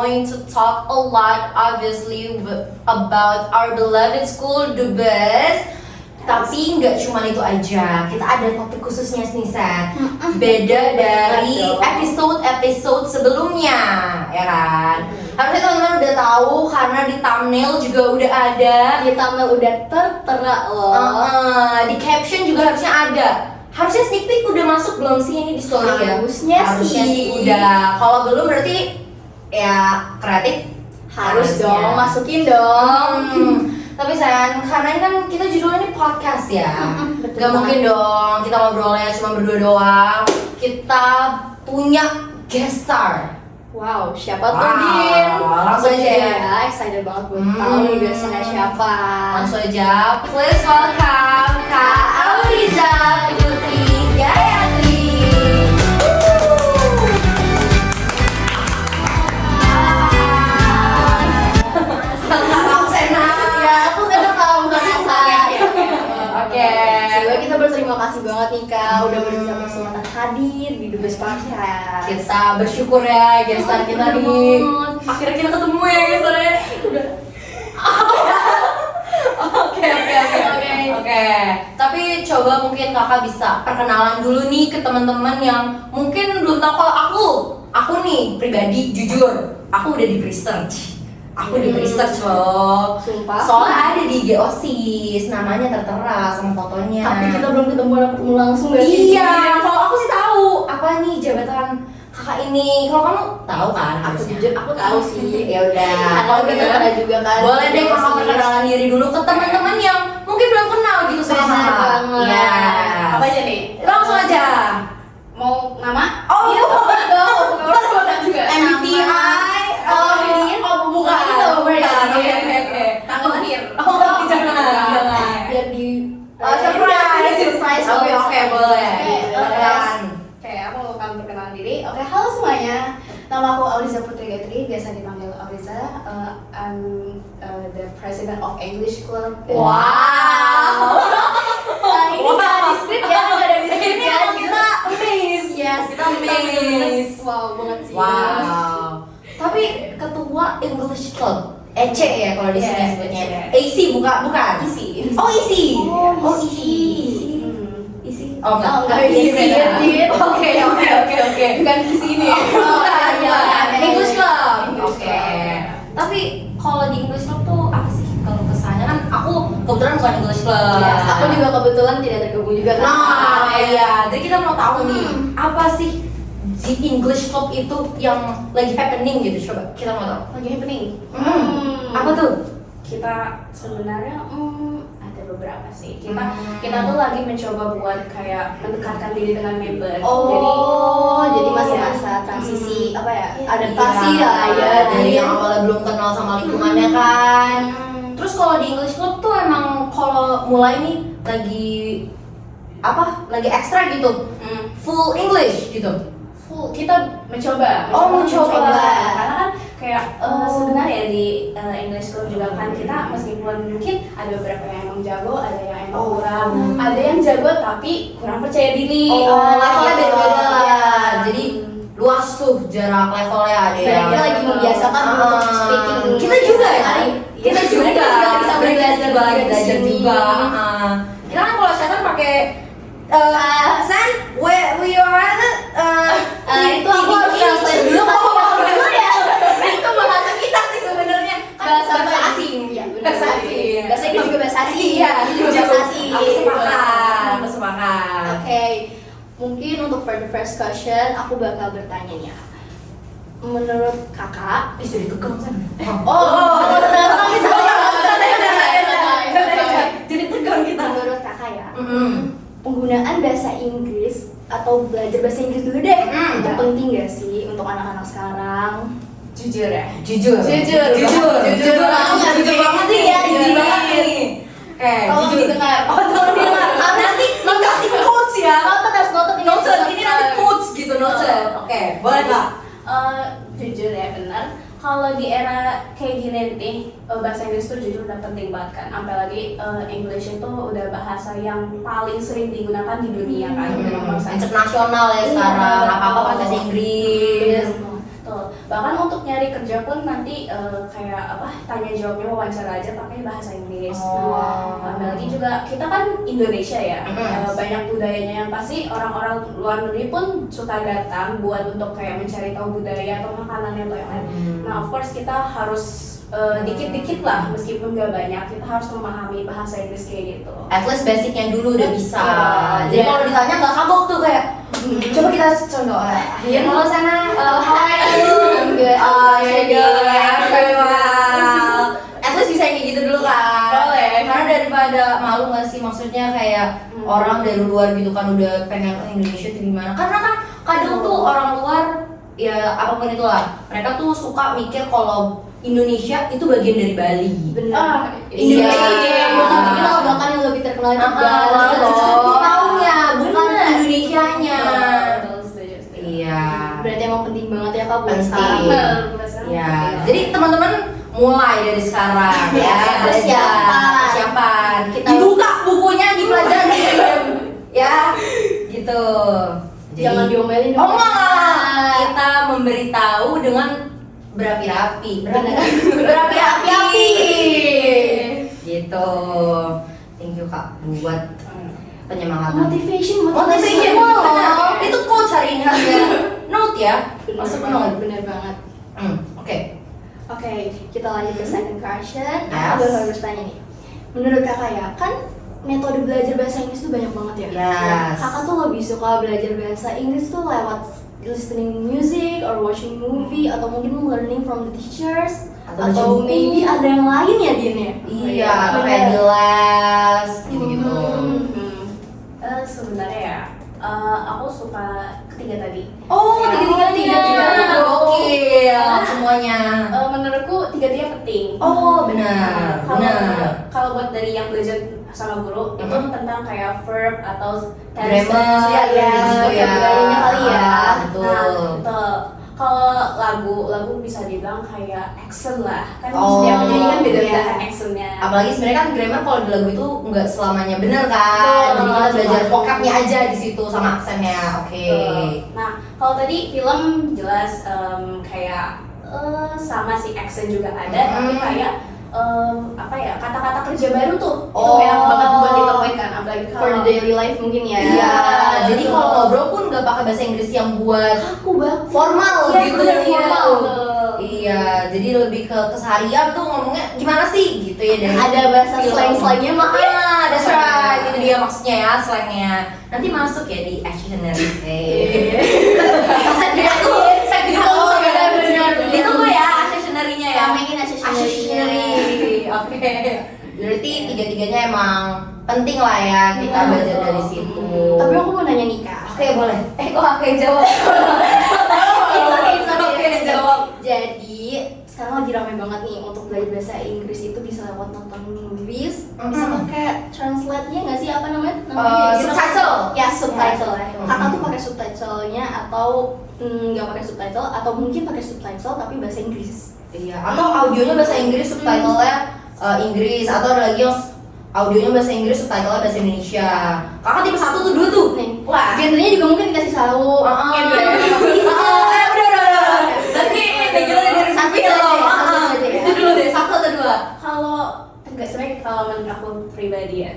going to talk a lot obviously about our beloved school, the best. Tapi nggak cuma itu aja, kita ada topik khususnya nih Sen. Beda dari episode sebelumnya, ya kan? Harusnya teman-teman udah tahu karena di thumbnail juga udah ada. Di thumbnail udah tertera loh. Di caption juga harusnya ada. Harusnya sneak peek udah masuk belum sih ini di story ya? Harusnya sih udah. Kalau belum berarti ya kreatif harus dong, masukin dong. Tapi sayang, karena ini kan kita judulnya ini podcast ya. Betul Gak mungkin dong kita ngobrolnya cuma berdua doang. Kita punya guest star. Wow, siapa tuh Din? Langsung aja ya. Excited banget buat tahu nih biasanya siapa. Langsung aja, please welcome Kak Auliza Putri Gayatri. Kita berterima kasih banget nih Kak, udah berkesempatan hadir di The Best Podcast. Kita bersyukur ya gestar kita nih. Akhirnya kita ketemu ya gestarnya. Udah. Oke. Tapi coba mungkin kakak bisa perkenalan dulu nih ke teman-teman yang mungkin belum tahu kalau aku nih pribadi jujur, aku udah di research. Aku di research loh. Sumpah. Soalnya ada di IG OSIS, namanya tertera sama fotonya. Tapi kita belum ketemu langsung gak sih? Iya, kalau aku sih tahu apa nih jabatan kakak ini. Kalau kamu tahu kan? Aku jujur aku tahu sih. Ya udah. Kalau kita pernah juga kan. Boleh deh kakak perkenalan diri dulu ke teman-teman yang mungkin belum kenal gitu sama kakak. Iya. Apa aja nih? Langsung aja. Mau nama? Oh iya, Boleh juga. MBTI. Bukan. Oke. Tanggal lahir. Oh, jangan. Biar di surprise. Oke, boleh. Oke, aku akan perkenalan diri. Oke, halo semuanya. Nama aku Auliza Putri Gayatri, biasa dipanggil Auliza. I'm the president of English Club. Wow. Ini nggak ada di script ya, nggak ada di script ya. Kita miss. Yes, Kita miss. Wow banget sih. Wow. Tapi ketua English Club, EC ya kalau di sini Yes, sebutnya. yes. AC bukan? Isi. Oh isi. Isi. Oh enggak isi. Oke. Bukan di sini. English Club. English Oke. Club. Tapi kalau di English Club tuh apa sih kalau kesannya kan aku kebetulan bukan English Club. Yes, aku juga kebetulan tidak tergabung juga kan. Nah, iya. Jadi kita mau tahu nih apa sih di English Club itu yang lagi happening gitu, coba kita mau tahu. Lagi happening. Apa tuh? Kita sebenarnya ada beberapa sih. Kita tuh lagi mencoba buat kayak mendekatkan diri dengan member. Jadi masa-masa transisi apa ya? Adaptasi Iya, ya. dari yang awalnya belum kenal sama lingkungannya kan. Terus kalau di English Club tuh emang kalau mulai nih lagi ekstra gitu, full English gitu. Kita mencoba. Karena kan kayak sebenarnya di English Club juga kan kita meskipun mungkin ada beberapa yang emang jago, ada yang emang kurang, ada yang jago tapi kurang percaya diri. Levelnya beda-beda lah. Iya. Jadi luas tuh jarak levelnya ada yang Kita lagi membiasakan untuk speaking. Kita juga ya. Kita juga bisa belajar juga. Kita kan kalau chatan pakai San, where you are itu aku harus translate dulu ya. Itu bahasa kita sih sebenarnya. Bahasa asing. Iya, bahasa asing. Bahasa Inggris juga bahasa asing. Iya, bahasa asing. Aku sepakat. Oke. Mungkin untuk for the first question aku bakal bertanya nih ya. Menurut kakak, Jadi tegang San. Jadi tegang kita. Menurut kakak ya, penggunaan bahasa Inggris atau belajar bahasa Inggris dulu deh, itu penting gak sih untuk anak-anak sekarang? Jujur ya? Jujur banget sih ya, jujur banget nih. Tolong didengar. Tolong didengar. Nanti kasih quotes ya. Noted Ini nanti quotes gitu, noted. Oke, boleh Kak? Jujur ya, benar. Kalau di era kayak gini nih, bahasa Inggris tuh jujur udah penting banget kan. Apalagi English itu udah bahasa yang paling sering digunakan di dunia kan. Internasional ya sekarang, apa-apa pakai bahasa Inggris. Tuh. Bahkan untuk nyari kerja pun nanti kayak apa tanya jawabnya wawancara aja pakai bahasa Inggris. Apalagi juga kita kan Indonesia ya, banyak budayanya yang pasti orang-orang luar negeri pun suka datang buat untuk kayak mencari tahu budaya atau makanannya atau yang lain. Nah, of course kita harus dikit-dikit lah, meskipun gak banyak, kita harus memahami bahasa Inggris kayak gitu. At least basicnya dulu udah bisa. Jadi kalau ditanya nggak kagok tuh kayak, coba kita contoh. Biar kalau sana, how are you? I'm good. Oh, you're good. Very well. At least bisa kayak gitu dulu kan. Boleh. Karena daripada malu nggak sih, maksudnya kayak orang dari luar gitu kan udah pengen ke Indonesia tuh gimana? Karena kan kadang tuh orang luar ya apapun itulah, mereka tuh suka mikir kalau Indonesia itu bagian dari Bali. Benar. Indonesia yang belum terkenal, bahkan yang lebih terkenal itu Bali. Justru taunya, bukan Bener. Indonesianya. Setuju. Iya. Berarti emang penting banget ya Kak buat Penting. sekarang. Ya, jadi teman-teman mulai dari sekarang ya, persiapan. Kita- Dibuka bukunya, dipelajari. Ya, gitu. Jangan diomelin dong. Oh enggak, kita memberitahu dengan berapi-api. Berapi-api. Gitu. Thank you Kak buat penyemangatan. Motivation. Benar. Itu quote hari ini harusnya note ya. Masuk ke note. Bener banget. Oke. Oke, kita lanjut ke second question. Yes. Aku harus tanya nih. Menurut kakak ya, kan metode belajar bahasa Inggris tuh banyak banget ya. Yes. Kakak tuh lebih suka belajar bahasa Inggris tuh lewat listening music or watching movie atau mungkin learning from the teachers Atau baca atau buku. maybe ada yang lain ya Din ya? Iya, atau kayak di les gitu-gitu. Sebenarnya ya, aku suka ketiga tadi. Oh, tiga-tiganya. Gokil semuanya. Menurutku tiga-tiga penting. Oh, benar. Benar. Kalau buat dari yang belajar sama guru itu tentang kayak verb atau Grammar, ya, gitu ya. vocabulary-nya kali ya. Betul. Nah, betul. Kalau lagu bisa dibilang kayak accent lah, kan Oh, setiap penyanyi kan beda-beda iya. kan accentnya. Apalagi sebenarnya kan grammar kalau di lagu itu nggak selamanya benar kan. Betul. Jadi kita belajar vocabnya aja di situ sama aksennya. Oke. Nah, kalau tadi film jelas kayak sama si accent juga ada, tapi kayak apa ya, kata-kata kerja baru tuh Oh. itu enak banget buat ditemuin kan, apalagi For kalau the daily life mungkin ya. Iya, jadi betul. kalau ngobrol pun nggak pakai bahasa Inggris yang buat Aku banget. formal Iya, gitu. bener, Iya. formal. Iya, jadi lebih ke keseharian tuh ngomongnya gimana sih gitu ya dari Ada bahasa film. slang-slangnya mah. That's right, itu dia maksudnya ya slangnya. Nanti masuk ya di dictionary. Saya benar. ditunggu ya dictionary-nya ya. Ramein Dictionary. Oke. Berarti tiga-tiganya emang penting lah ya kita Iya. belajar dari situ. Tapi aku mau nanya nih Kak. Oke, boleh. Kok aku yang jawab? Oke, jawab. Jadi sekarang lagi ramai banget nih untuk belajar bahasa Inggris itu bisa lewat nonton movies, bisa pakai translate-nya nggak sih, apa namanya? Subtitle. Ya subtitle. Ya, Kakak tuh pakai subtitle-nya atau nggak pakai subtitle atau mungkin pakai subtitle tapi bahasa Inggris. Iya, atau audionya bahasa Inggris, subtitle-nya Inggris, atau ada lagi yang audionya bahasa Inggris, subtitle-nya bahasa Indonesia. Kakak tipe 1 tuh 2 tuh. Nih, Wah. genrenya juga mungkin dikasih tahu. Berarti kita dari Satu film. aja ya, satu aja ya. Itu dulu deh, 1 atau 2? Kalau enggak, sebenarnya kalau menurut aku pribadi ya,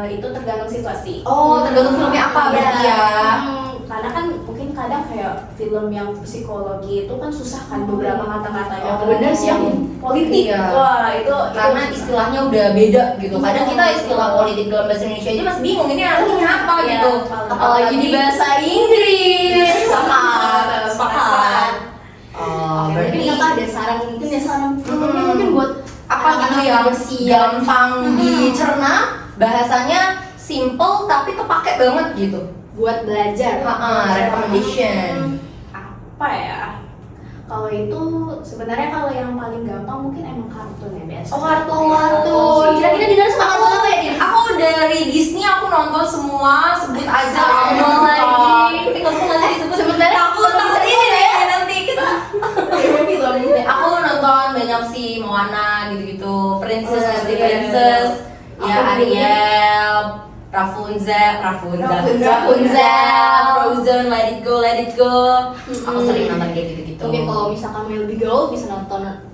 itu tergantung situasi. Oh, tergantung filmnya apa berarti ya. Karena kan mungkin kadang kayak film yang psikologi itu kan susah kan beberapa kata-katanya. Oh, bener sih yang politik. Iya. Wah, itu Karena istilahnya udah beda gitu. Kadang kita istilah politik dalam bahasa Indonesia aja masih bingung ini artinya apa Iya, gitu. Apalagi di bahasa Inggris. Sepakat. Oh, Berarti berarti kakak ada saran mungkin ya, saran filmnya mungkin buat apa gitu ya, gampang dicerna, bahasanya simple tapi kepake banget gitu. buat belajar. Recommendation. apa ya? Kalau itu sebenarnya kalau yang paling gampang mungkin emang kartun ya biasa. Oh, kartun. Kira-kira di sana suka kartun apa ya, Din? Aku dari Disney aku nonton semua, sebut aja aku Sama nonton. lagi. Tapi nggak usah ngasih disebut. Sebenarnya takut ini deh nanti kita. Aku nonton banyak sih, Moana gitu-gitu, Princess, Oh, Disney iya. Princess, ya Aku juga. Ariel, Rapunzel, Rapunzel. Frozen, Let It Go. Aku sering nonton kayak gitu-gitu. Mungkin kalau misalkan mau lebih gaul bisa nonton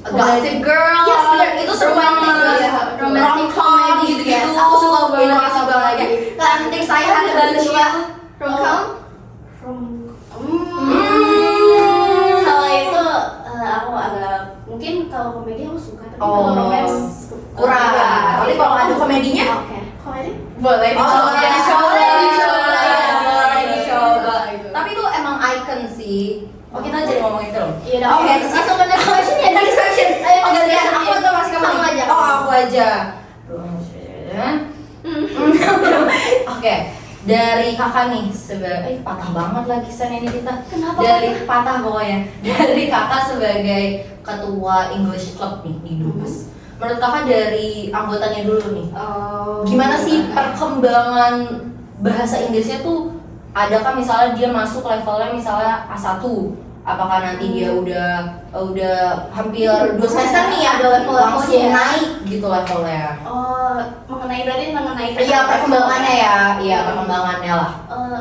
Gossip Girl, Yes, bener. itu seru banget. Romantic comedy gitu-gitu. yes. Aku suka banget, Aku suka banget. Cantik saya ada suka rom-com. Kalau itu aku agak mungkin kalau komedi aku suka tapi Oh, kalau romance kurang. Tapi kalau ada komedinya, Oke. komedi boleh dicoba. dicoba. Tapi itu emang icon sih. Oh, kita jadi ngomongin film. Iya, Oke, langsung ke next question ya. Next question. Ayo, Oh, gantian aku atau masih kamu? Kamu aja. Oh, aku aja. Oke, dari kakak nih sebagai patah banget lagi San ini kita. Kenapa Dari patah pokoknya. Dari kakak sebagai ketua English Club nih di Dubes. Menurut kakak dari anggotanya dulu nih, gimana sih perkembangan bahasa Inggrisnya tuh? Adakah misalnya dia masuk levelnya misalnya A1? Apakah nanti dia udah hampir 2 semester nih ada level-levelnya langsung ya? naik gitu levelnya? mengenai Iya, perkembangannya ya. Iya, perkembangannya lah.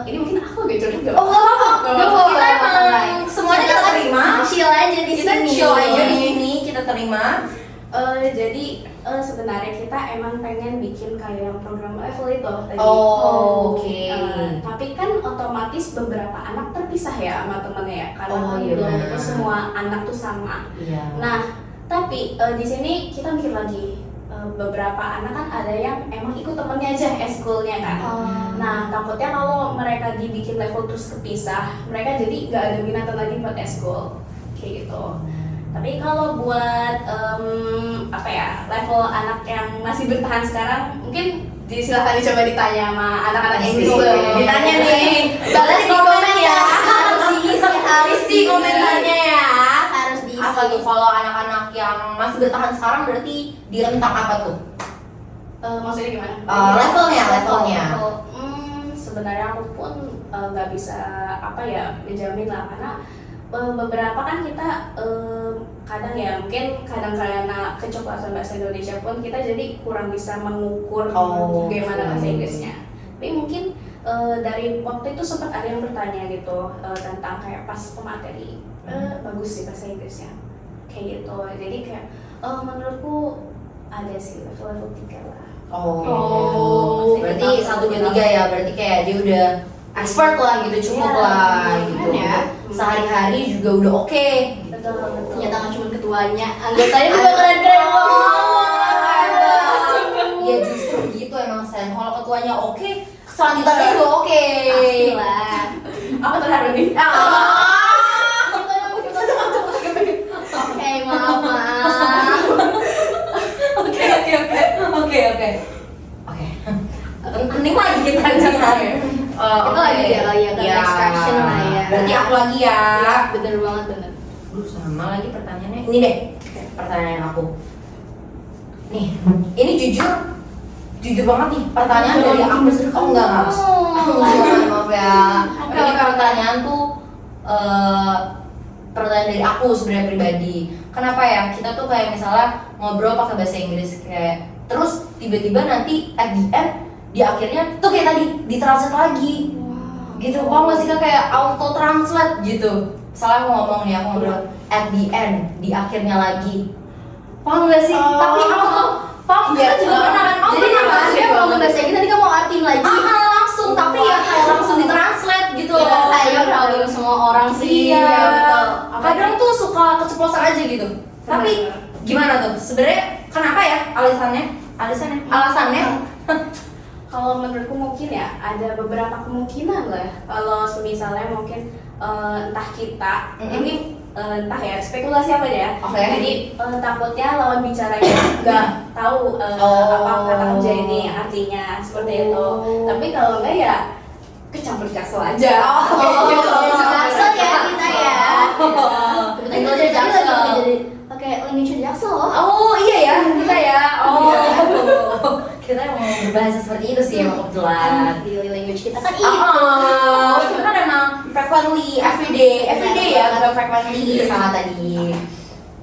ini mungkin aku agak curhat gak? Oh, nggak apa-apa. Nggak apa-apa. Kita emang semuanya kita terima. Chill aja di Kita sini. chill aja di sini, kita terima. Jadi sebenarnya kita emang pengen bikin kayak yang program level itu tadi. Oh, oke. Tapi kan otomatis beberapa anak terpisah ya sama temennya ya, karena Oh, kan iya belum benar. tentu semua anak tuh sama. Iya. Nah, tapi di sini kita mikir lagi, beberapa anak kan ada yang emang ikut temennya aja eskulnya kan. Nah, takutnya kalau mereka dibikin level terus kepisah, mereka jadi nggak ada minatan lagi buat eskul kayak gitu. Tapi kalau buat level anak yang masih bertahan sekarang, mungkin silahkan dicoba ditanya sama anak-anak English. Ditanya nih, balas di komen ya. Harus Isi komentarnya ya. Harus diisi. Apa tuh kalau anak-anak yang masih bertahan sekarang berarti di rentang apa tuh? Maksudnya gimana? Levelnya. Sebenarnya aku pun nggak bisa menjamin lah, karena beberapa kan kita kadang ya mungkin karena kecoklatan bahasa Indonesia pun kita jadi kurang bisa mengukur bagaimana bahasa Inggrisnya. Tapi mungkin dari waktu itu sempat ada yang bertanya gitu tentang kayak pas pemateri bagus sih bahasa Inggrisnya kayak gitu. Jadi kayak menurutku ada sih level 3 lah. Berarti 1, 2, 3 ya. Berarti kayak dia udah expert lah gitu, cukup lah gitu. ya. Sehari-hari juga udah oke. Betul. Ternyata nggak cuma ketuanya, anggotanya juga keren-keren Iya justru gitu emang Sen. Kalau ketuanya oke, selanjutnya juga oke. Pastilah. Aku terharu nih. Oke, maaf. Oke. Penting lagi kita jangan. Kita lagi ya kali ya, ke next question lah ya. Berarti aku lagi ya. Bener banget, bener. Duh, sama lagi pertanyaannya. Ini deh, pertanyaan aku. Nih, ini jujur banget nih. Pertanyaan dari aku. Oh enggak. Maaf ya. Ini pertanyaan tuh pertanyaan dari aku sebenarnya pribadi. Kenapa ya? Kita tuh kayak misalnya ngobrol pakai bahasa Inggris kayak terus tiba-tiba nanti at the end di akhirnya tuh kayak tadi ditranslate lagi. Gitu, paham gak sih Kak? Kayak auto translate gitu. Salah aku ngomong nih, aku ngobrol at the end, di akhirnya lagi. Paham gak sih? Tapi auto, paham gak? Juga pernah kan? Jadi maksudnya kalau ngomong bahasa Inggris tadi kamu mau artiin lagi. Langsung, tapi ya kayak langsung ditranslate gitu Ya, loh. kayak problem semua orang sih. Iya, betul. kadang tuh suka keceplosan aja gitu. Tapi gimana tuh? Sebenarnya kenapa ya alasannya? Kalau menurutku mungkin ya ada beberapa kemungkinan lah. Kalau misalnya mungkin entah kita ini entah ya spekulasi apa ya. Oke. Jadi takutnya lawan bicaranya nggak tahu apa kata kerja ini artinya seperti itu. Tapi kalau enggak ya kecampur jaksel aja. Jaksel ya kita ya. English Jaksel. Pakai language Jaksel loh. Oh iya ya, kita ya. Kita emang berbahasa seperti itu sih emang kebetulan. Daily language kita kan itu. Kita kan emang frequently, everyday ya, bukan frequently sama tadi.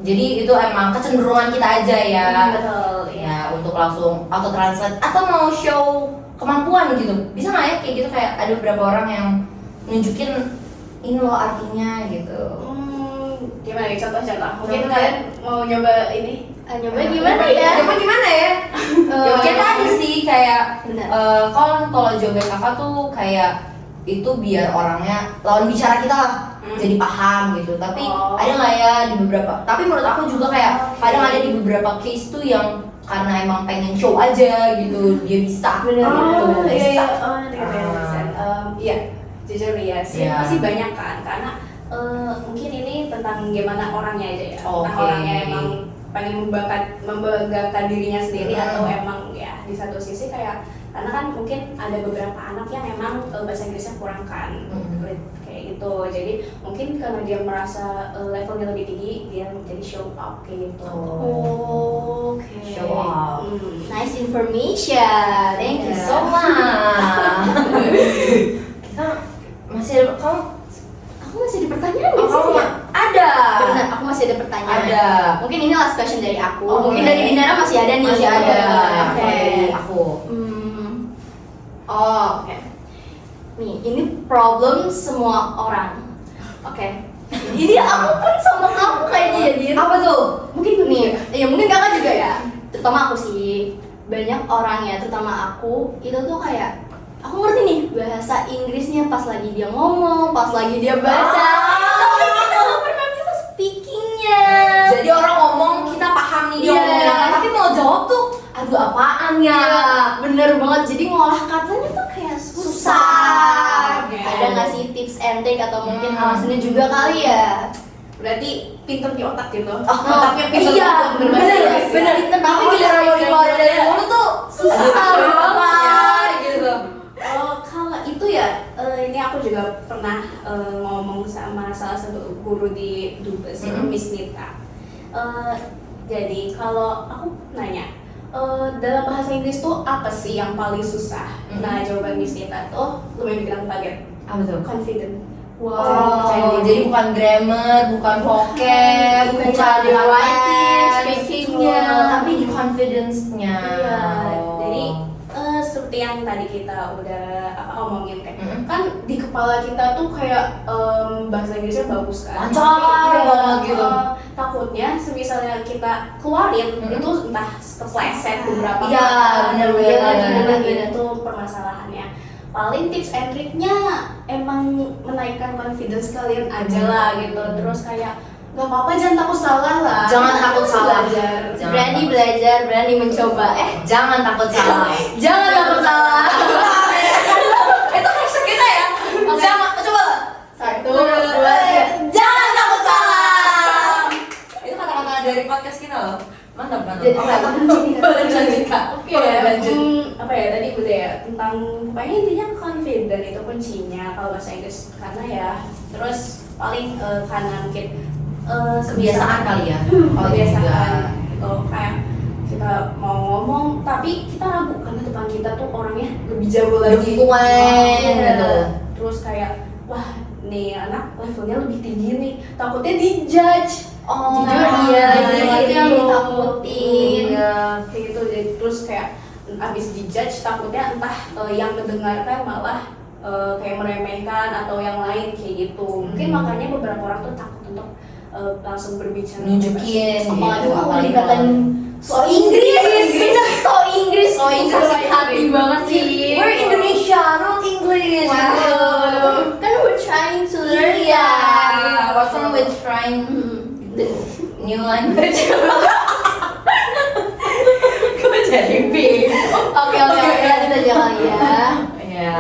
Jadi itu emang kecenderungan kita aja ya. Betul. Ya untuk langsung auto translate atau mau show kemampuan gitu, bisa nggak ya kayak gitu, kayak ada beberapa orang yang nunjukin ini loh artinya gitu. Gimana ya contoh-contoh? Mungkin kalian mau nyoba ini? Nyoba gimana ya? Nyoba gimana ya? Ya tadi sih kayak Benar. kalau jawaban kakak tuh kayak itu biar orangnya lawan bicara kita lah jadi paham gitu. Tapi ada nggak ya di beberapa? Tapi menurut aku juga kayak kadang ada di beberapa case tuh yang karena emang pengen show aja gitu dia bisa. Benar. Oh bisa. iya, iya, jujur ya sih Iya. masih banyak kan karena mungkin ini tentang gimana orangnya aja ya. Nah, Oke. orangnya emang pengen membanggakan dirinya sendiri atau emang ya di satu sisi kayak karena kan mungkin ada beberapa anak yang emang bahasa Inggrisnya kurang kan kayak gitu, jadi mungkin karena dia merasa levelnya lebih tinggi dia menjadi show up kayak gitu. Oke. Show off. Nice information. Thank you so much. Kita masih ada, kamu Aku masih ada pertanyaan oh, nggak sih? kamu ada. Benar, aku masih ada pertanyaan. Ada. Mungkin ini last question dari aku. Oh, Mungkin boleh. dari Dinara masih ada nih. Masih ada. Oke. Dari aku. Oh, oke. Nih, ini problem semua orang. Oke. Jadi aku pun sama kamu kayaknya Din. Apa tuh? Mungkin nih, ya mungkin kakak juga ya. Terutama aku sih. Banyak orang ya, terutama aku itu tuh kayak aku ngerti nih bahasa Inggrisnya pas lagi dia ngomong, pas lagi dia baca. Tapi kita nggak pernah bisa speakingnya. Jadi orang ngomong kita paham nih dia Iya. ngomongin apa, tapi mau jawab tuh aduh apaan ya? Iya, bener banget. Jadi ngolah katanya tuh kayak susah. Oke. Ada nggak sih tips and trick atau mungkin alasannya juga kali ya? Berarti pinter di otak gitu. Otaknya pinter Iya, banget berbahasa Inggris. bener. Tapi giliran mau dikeluarin dari mulut tuh susah banget gitu. Kalau itu ya, ini aku juga pernah ngomong sama salah satu guru di Dubes, itu Miss Nita. Jadi kalau aku nanya, dalam bahasa Inggris tuh apa sih yang paling susah? Nah jawaban Miss Nita tuh lumayan bikin aku kaget. Apa tuh? Confident. Wow, jadi bukan grammar, bukan vocab, bukan bukan di writing, speakingnya, tapi di confidence-nya. Iya, Oh. jadi seperti yang tadi kita udah omongin kan di kepala kita tuh kayak bahasa Inggrisnya bagus kan. Lancar Tapi, banget gitu. Takutnya semisalnya kita keluarin itu entah kepleset beberapa Iya, kata. benar-benar. Itu permasalahannya. Paling tips and triknya emang menaikkan confidence kalian aja lah gitu. Terus kayak nggak apa-apa, jangan takut salah lah. Jangan Kita takut harus salah. belajar. Jangan Berani takut. belajar, berani mencoba. Jangan takut salah. Jangan takut salah. Itu hashtag kita ya. Jangan coba. 1, 2, 3. Jangan takut salah. Itu kata-kata dari podcast kita loh. Mantap, mantap. Jadi Oke, kata kunci nih, kata kunci. lanjut Kak. Oke, Boleh, lanjut. apa ya tadi udah ya tentang pokoknya intinya confident itu kuncinya kalau bahasa Inggris karena ya terus paling karena mungkin Kebiasaan kali ya. Kalau kebiasaan juga. gitu kayak kita mau ngomong tapi kita ragu karena depan kita tuh orangnya lebih jago lagi. Lebih fluent, Iya. gitu. Terus kayak wah nih anak levelnya lebih tinggi nih, takutnya dijudge. Oh, Jujur, iya, jadi itu yang gitu. ditakutin. Iya, kayak gitu. Jadi terus kayak abis dijudge takutnya entah yang mendengarkan malah kayak meremehkan atau yang lain kayak gitu. Mungkin makanya beberapa orang tuh takut untuk langsung berbicara. Nunjukin Apalagi gitu, kalau apalagi dikatain so Inggris, bener so Inggris, So Inggris. hati banget sih. We're Indonesia, not English. Wow. Kan we're trying to learn Iya. ya. What's wrong with trying the new language? Gue jadi bingung. Oke, lanjut aja kali ya. Iya.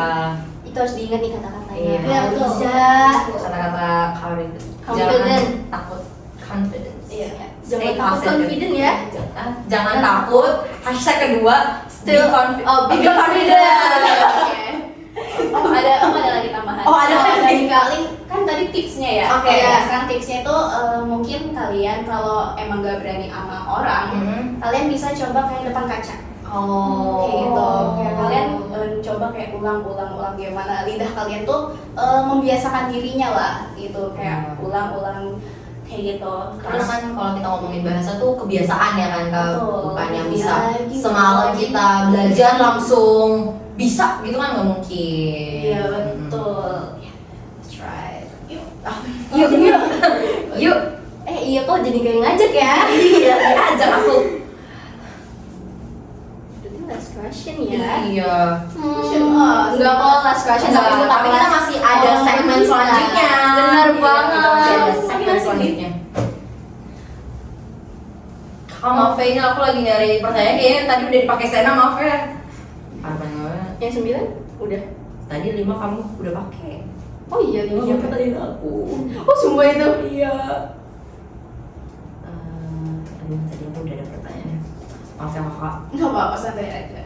Itu harus diingat nih kata-katanya. Iya. Biar bisa. Kata-kata confident. Confident. Jangan takut confidence. Iya. Stay Jangan takut positive. confident ya. Jangan takut. Hashtag kedua, still be be confident. Oke. ada lagi tambahan. Oh, ada lagi. paling kan tadi tipsnya ya. Oke. Ya, sekarang tipsnya itu mungkin kalian kalau emang gak berani sama orang, kalian bisa coba kayak depan kaca. Oh. Kayak gitu. Kayak kalian coba kayak ulang gimana lidah kalian tuh membiasakan dirinya lah gitu. Kayak ulang-ulang kayak gitu. Karena kan kalau kita ngomongin bahasa tuh kebiasaan ya kan Kak, Betul. bukan yang Iya bisa lagi, semalam lagi. kita belajar langsung bisa gitu kan nggak mungkin. Iya betul. Let's try. Yuk. Yuk, yuk. Yuk. Iya kok jadi kayak ngajak ya. Iya, diajak aku. Itu last question ya. Iya. Enggak kok last question Enggak, tapi kita masih ada segmen selanjutnya. Benar Iya, banget. kita masih ada segmen selanjutnya. Kakak maaf ya, ini aku lagi nyari pertanyaan kayaknya tadi udah dipakai Sena, maaf ya. Apa namanya? Yang 9 udah. Tadi 5 kamu udah pakai. Oh iya, Iya, lima. pertanyaan aku. Oh sumpah itu. Iya. Aduh, tadi aku udah ada pertanyaannya. Maaf ya kakak. Nggak apa-apa, santai aja.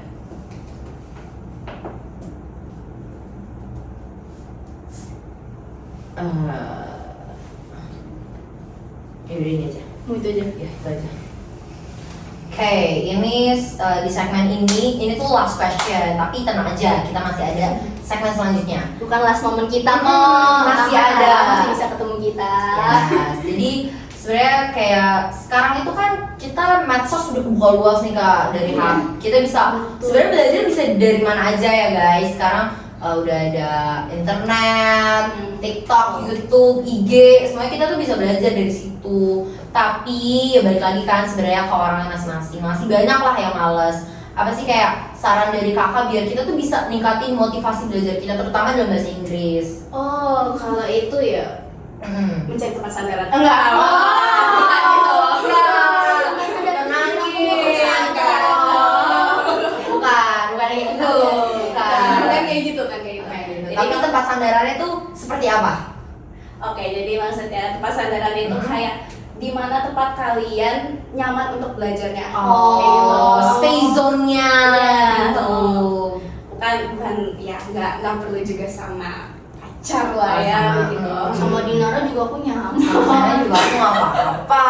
Ya udah ini aja. Mau itu aja. Ya, itu aja. Oke, ini di segmen ini tuh last question, tapi tenang aja, kita masih ada segmen selanjutnya. Bukan last moment kita kok. Masih Tenang, ada. masih bisa ketemu kita. Yes, jadi sebenarnya kayak sekarang itu kan kita medsos sudah kebuka luas nih Kak, dari kita bisa sebenarnya belajar bisa dari mana aja ya guys. Sekarang udah ada internet, TikTok, YouTube, IG, semuanya kita tuh bisa belajar dari situ. Tapi ya balik lagi kan sebenarnya ke orangnya masing-masing. Masih banyak lah yang males. Apa sih kayak saran dari kakak biar kita tuh bisa ningkatin motivasi belajar kita terutama dalam bahasa Inggris. Oh, kalau itu ya mencari tempat sandaran. Enggak. Bukan gitu. Bukan kayak gitu. Bukan kayak gitu kan kayak gitu. Jadi Tapi tempat sandarannya tuh seperti apa? Oke, jadi maksudnya tempat sandaran itu kayak di mana tempat kalian nyaman untuk belajarnya. Kayak gitu. Space zone-nya Iya. gitu. Bukan ya nggak perlu juga sama pacar lah ya gitu. Sama Dinara juga aku nyaman. Sama juga aku nggak apa-apa.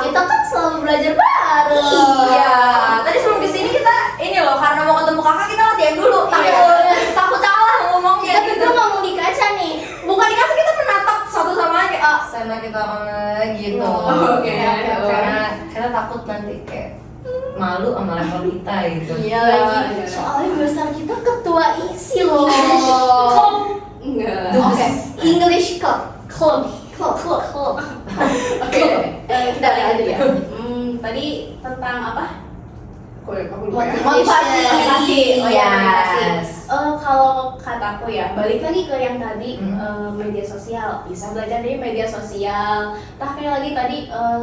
Kita kan selalu belajar bareng. Iya. Tadi sebelum kesini kita ini loh karena mau ketemu kakak kita latihan dulu. Takut salah ngomongnya. Kita berdua ngomong di kaca nih. Bukan dikasih kita menatap satu sama lain kayak sana kita gitu. Oke. Karena kita takut nanti kayak malu sama level kita gitu. Iya Iya, lagi. iya. Soalnya besar kita ketua isi loh. Enggak. Oke. English club. Club. Oke. Kita lihat aja ya. Tadi tentang apa? Aku lupa ya. Motivasi. Oh ya, motivasi. Yes. Kalau kataku ya, balik lagi ke yang tadi Hmm. media sosial. Bisa belajar dari media sosial. Tapi lagi tadi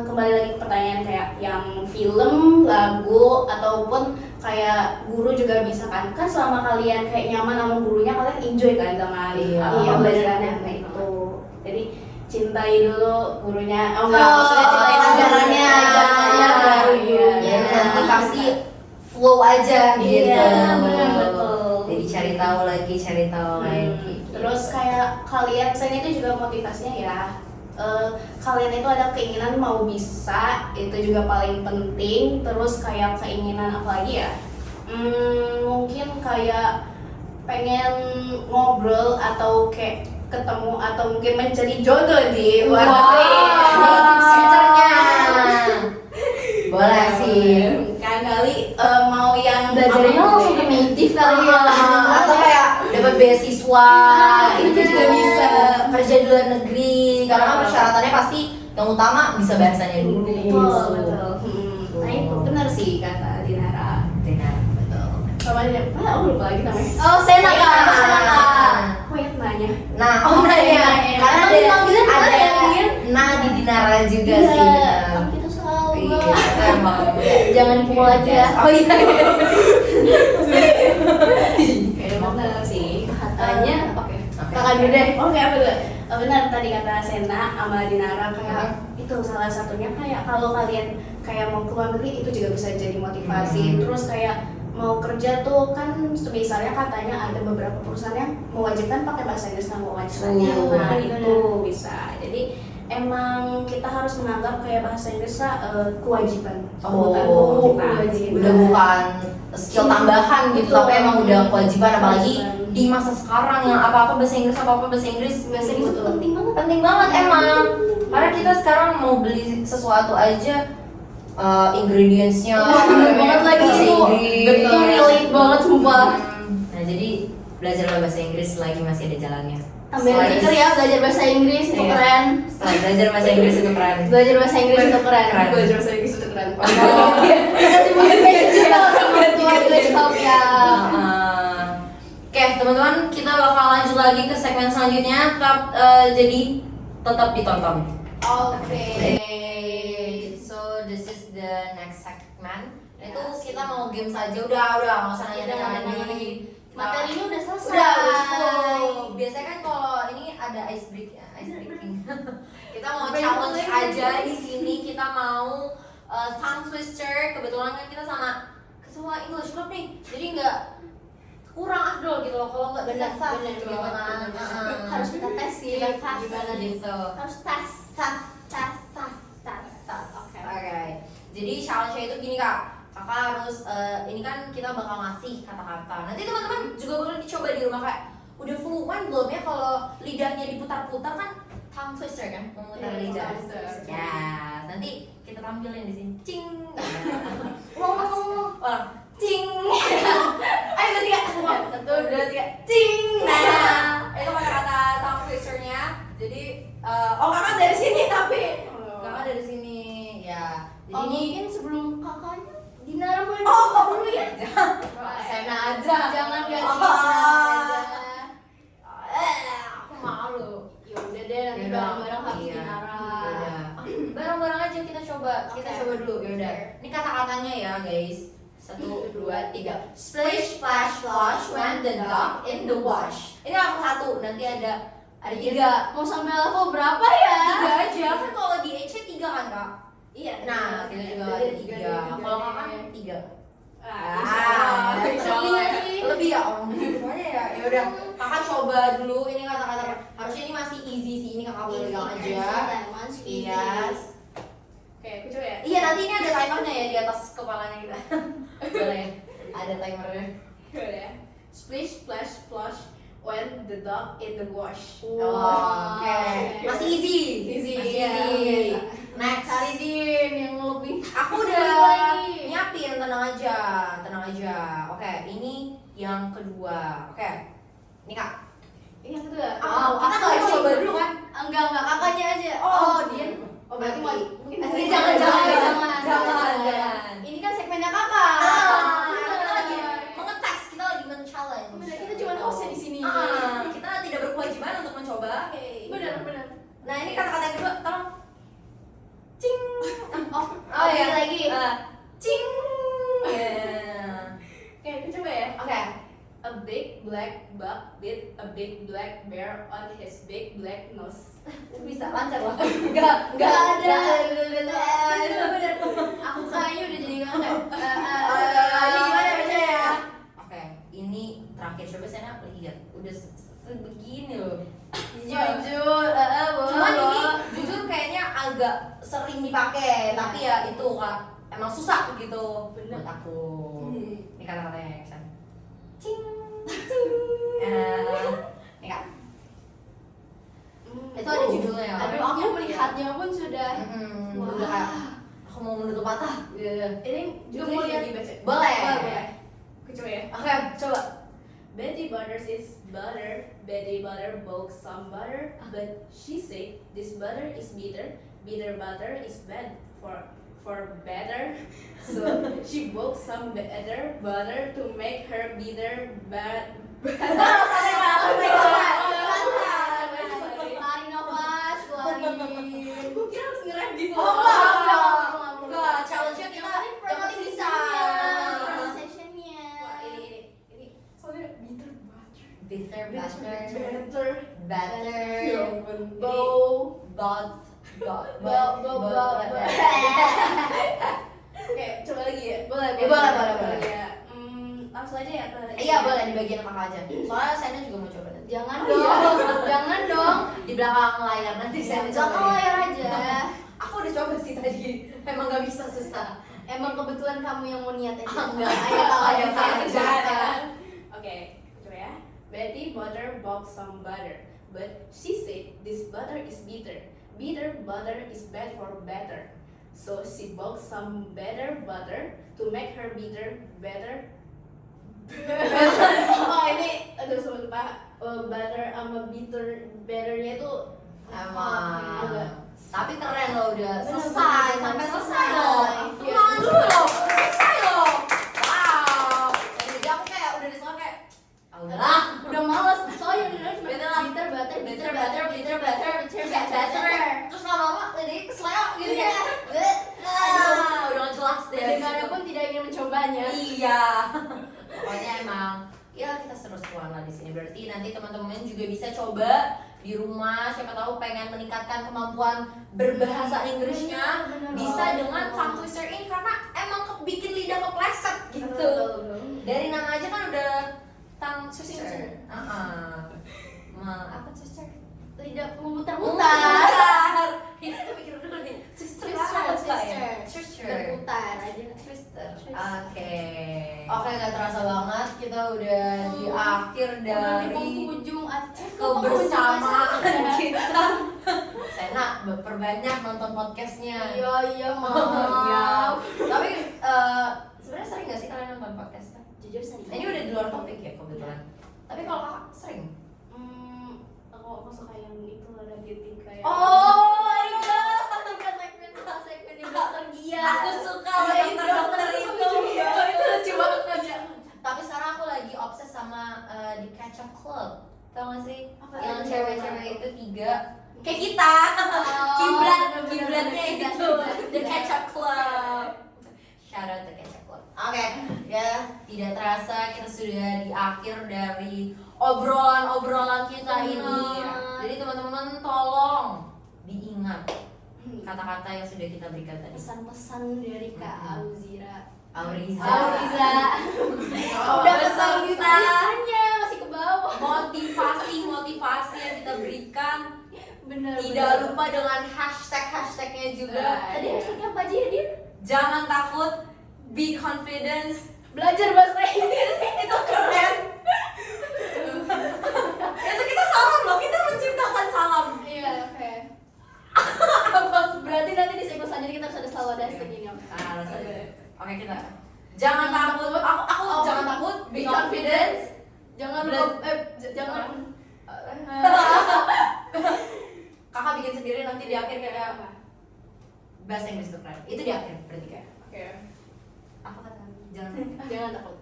kembali lagi ke pertanyaan kayak yang film, lagu ataupun kayak guru juga bisa kan? Kan selama kalian kayak nyaman sama gurunya, kalian enjoy kan dengan Iya. pembelajarannya kayak itu. Jadi cintai dulu gurunya. Oh enggak, maksudnya cintai ajarannya. Ajarannya, baru Ya nanti pasti flow aja gitu. Iya, benar, betul. Jadi cari tahu lagi. Terus kayak kalian, selain itu juga motivasinya ya, kalian itu ada keinginan mau bisa, itu juga paling penting. Terus kayak keinginan apa lagi ya? Mungkin kayak pengen ngobrol atau kayak ketemu atau mungkin mencari jodoh di luar negeri. Future-nya. Boleh sih. Kan kali mau yang Belajarnya langsung ke native kali ya. Atau kayak dapat beasiswa itu juga bisa. kerja di luar negeri karena kan persyaratannya pasti yang utama bisa bahasanya dulu. Betul. Nah itu benar sih kata Dinara. Betul. Sama dia, aku lupa lagi namanya. Oh, Sena Iya. Kak. Aku ingat nanya. Nah, Oh, nanya iya. karena Emang ada dipanggilnya benar ya, Din? nah di Dinara juga Iya, sih. benar. kan kita selalu Iya, Bang. kita emang. Jangan dipukul aja. Oh iya. Benar sih. Katanya, oke. Oke. Kakak dulu deh. Oke, apa dulu? Benar tadi kata Sena sama Dinara kayak itu salah satunya kayak kalau kalian kayak mau ke luar negeri itu juga bisa jadi motivasi. Terus kayak mau kerja tuh kan misalnya katanya ada beberapa perusahaan yang mewajibkan pakai bahasa Inggris kan wawasannya. Nah itu bisa. Jadi emang kita harus menganggap kayak bahasa Inggris kewajiban. Bukan kewajiban. Udah bukan skill tambahan gitu, tapi emang udah kewajiban apalagi di masa sekarang yang apa-apa bahasa Inggris Bahasa Inggris itu penting banget emang. Karena kita sekarang mau beli sesuatu aja ingredientsnya bener banget lagi bahasa itu. Inggris. Itu relate banget sumpah. Nah jadi belajarlah bahasa Inggris selagi masih ada jalannya. Ambil pikir ya, belajar bahasa Inggris itu Iya. keren. Belajar bahasa Inggris itu keren. Belajar bahasa Inggris itu keren. Keren. Belajar bahasa Inggris itu keren. Kasih motivation juga sama tua English Hub ya. Oke teman-teman, kita bakal lanjut lagi ke segmen selanjutnya. Jadi tetap ditonton. Oke. So this is the next segment. Itu kita mau game saja. Udah nggak usah nanya-nanya lagi. Materinya udah selesai. Udah cukup. Biasanya kan kalau ini ada ice breaking. Kita mau challenge aja di sini. Kita mau tongue twister. Kebetulan kan kita sama ketua English Club nih. Jadi nggak kurang afdol gitu loh kalau nggak bisa fast gitu kan. Harus kita tes sih. Kita fast Gimana nih? gitu. Harus tes. Oke. Jadi challenge-nya itu gini Kak. Kakak harus ini kan kita bakal ngasih kata-kata. Nanti teman-teman juga boleh dicoba di rumah kayak udah fluent belum ya kalau lidahnya diputar-putar kan tongue twister kan, memutar lidah. Ya, nanti kita tampilin di sini. Cing. Orang cing. Ayo bertiga. 1, 2, 3. Cing. Nah, itu kata-kata tongue twisternya. Jadi kakak dari sini tapi kakak dari sini ya. Jadi ini Mungkin sebelum kakaknya Dinara boleh dulu ya. Sena aja. Jangan ganti Oh. aja. Aku malu. Ya udah deh, nanti Yaudah. bareng-bareng harus Iya. Dinara. Yaudah. Bareng-bareng aja kita coba. Kita Oke. coba dulu. Ya udah. Ini kata-katanya ya, guys. 1, 2, 3. Splish, splash, flush when the dog in the wash. Ini level 1. Nanti ada 3. Mau sampai level berapa ya? 3 aja. Kan kalau di HC 3 kan, Kak? Iya. Nah, kita juga ada 3. Kalau kakak 3. Insya Lebih Allah. nggak sih? Lebih ya om. Pokoknya ya. Ya udah. Kakak coba dulu. Ini kata-kata. Harusnya ini masih easy sih. Ini kakak boleh pegang aja. Yes. Oke, aku coba ya. Iya nanti ini ada timernya ya di atas kepalanya kita. Boleh. Ada timernya. Coba ya. Splish, splash, flush when the dog in the wash. Oke. Masih easy. Easy, Masih iya. easy. Next. Cari Din yang lebih. Aku sulit udah lagi. nyiapin, tenang aja. Oke, ini yang kedua. Oke, ini kak. Ini yang kedua. Kita harus coba dulu kan? Enggak, kakaknya aja. Oh, Din. Oh, berarti Nanti. mungkin Jangan. Ini kan segmennya kakak. Kita lagi mengetes, kita lagi men-challenge. Bener, kita cuma hostnya di sini. Kita tidak berkewajiban untuk mencoba. Bener. Nah, ini kata-kata yang kedua, tolong. Cing. Oh iya lagi. Cing. Oke, aku coba ya. Oke. A big black buck with a big black bear on his big black nose. Bisa lancar loh. Enggak ada. Bener. Aku kayaknya udah jadi kakak. Ini gimana bacanya? Oke, ini terakhir coba saya lihat. Udah sebegini loh. Jujur, Cuman ini jujur kayaknya agak sering dipakai, tapi ya itu kak emang susah gitu buat aku. Ini kata-katanya ya, San. Cing, cing. Nih kak. Itu ada judulnya ya. Aduh, aku melihatnya pun sudah. Udah kayak aku mau menutup mata. Ini juga mau lihat dibaca. Boleh. Aku coba ya. Oke, coba. Betty Butters is butter. Betty Butter bought some butter, but she said this butter is bitter. Bitter butter is bad for better. So she bought some better butter to make her bitter bad. Tarik nafas, keluarin. Gue kira harus ngerem gitu. Enggak, challenge-nya kita dapat bisa. Pronunciation-nya. Wah, ini soalnya bitter butter. Bitter butter. Better. Butter. Ya ampun. Bow. Oke, coba lagi ya. Boleh. Ya. Langsung aja ya. Iya boleh di bagian kakak aja. Soalnya saya juga mau coba nanti. Jangan dong, jangan dong. Di belakang layar nanti saya Belakang coba. layar aja. Aku udah coba sih tadi. Emang gak bisa susah. Emang kebetulan kamu yang mau niat aja. Enggak. Ayo Ayo, kakak. Kak. Oke, coba ya. Betty butter bought some butter, but she said this butter is bitter. Bitter butter is bad for better. So she bought some better butter to make her bitter better. Oh ini, aduh sempat lupa. Butter sama bitter betternya itu Emang. agak. Tapi keren loh, udah Bener, selesai, bener, sampai bener. selesai loh. Iya. Semangat dulu loh, selesai loh. Wow. Jadi aku kayak udah di sana kayak, ah udahlah. Udah males, soalnya udah cuma Bener lah. bitter butter, Bitter butter, bitter butter, bitter butter. Terus lama-lama jadi keselak gitu Iya. ya. Udah gak jelas deh. Pendengarnya pun tidak ingin mencobanya. Iya. Pokoknya emang ya kita seru-seruan lah di sini. Berarti nanti teman-teman juga bisa coba di rumah, siapa tahu pengen meningkatkan kemampuan berbahasa Inggrisnya, Bener, bisa bener. dengan tongue twister ini karena emang bikin lidah kepleset gitu. Dari nama aja kan udah tongue twister. Apa twister? Lidah Mutar. memutar-mutar. Ini tuh mikir dulu nih. Twister. Twister. Berputar aja. Twister. Oke. Oke, nggak terasa banget kita udah di akhir Udah di dari penghujung acara. kebersamaan kita. Sena, perbanyak nonton podcastnya. Iya, Iya. maaf. Tapi sebenarnya sering nggak sih kalian nonton podcastnya? Jujur sering. Ini udah di luar topik ya kebetulan. Tapi kalau kakak sering? Aku suka yang itu ada titik kayak. Oh my god. Segmen di dokter Gia. Aku suka Iya, dokter itu. Iya, itu lucu banget aja. Tapi sekarang aku lagi obses sama The Catch Up Club. Tau gak sih? Apa yang itu? cewek-cewek itu 3 kayak kita. Kiblatnya bener, itu bener. The Catch Up Club. Shout out The Catch Up Club. Oke, ya tidak terasa kita sudah di akhir dari obrolan kita ini. Benar. Jadi teman-teman tolong diingat kata-kata yang sudah kita berikan tadi. Pesan-pesan dari Kak Auzira. Auriza. Auriza. Oh, Udah pesan kesel kita. kita masih ke bawah. Motivasi yang kita berikan. Bener. Tidak lupa dengan hashtagnya juga. Tadi hashtagnya apa aja ya, Din? Jangan takut, be confidence. Belajar bahasa Inggris. Itu keren. Itu kita salam loh, kita menciptakan salam. Iya, oke. Apa berarti nanti di segmen selanjutnya kita harus ada selalu ada hashtag ini. Oke, kita. Jangan takut. Aku jangan takut, be confidence. Jangan Bela- jangan Kakak bikin sendiri nanti di akhir kayak bahasa Inggris itu keren. Itu di akhir berarti kayak. Oke. Apa kata? Jangan. jangan takut.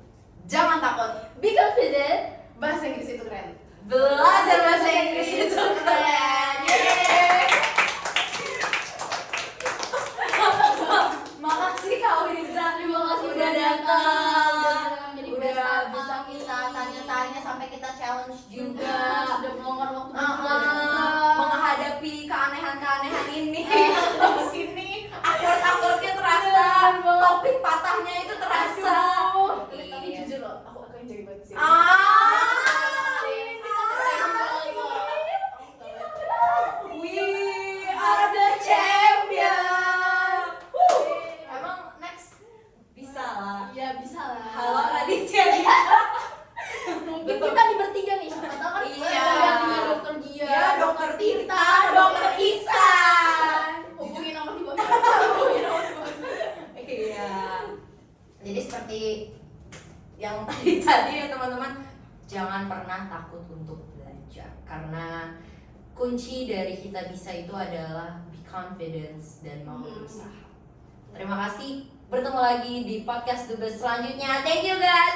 Jangan takut. Be confident. Bahasa Inggris itu keren. Belajar bahasa Inggris itu keren. Yeay. Makasih Kak Auriza. Terima kasih udah datang. Jadi Udah bisa kita tanya-tanya sampai kita challenge juga. Sudah meluangkan waktu Menghadapi keanehan-keanehan ini. Di sini akord-akordnya terasa, topik patahnya itu terasa. Tapi jujur loh, aku yang jadi banget sih. We are the champion. Emang next bisa lah. Iya, bisa lah. Halo Raditya. Mungkin kita di bertiga nih, siapa tahu kan Iya. gantinya dokter Gia, Ya, dokter Tirta, dokter Ihsan. Hubungin nomor di bawah. Iya. Jadi seperti yang tadi ya teman-teman, jangan pernah takut untuk belajar karena kunci dari kita bisa itu adalah be confidence dan mau berusaha. Terima kasih. Bertemu lagi di podcast Dubes selanjutnya. Thank you guys.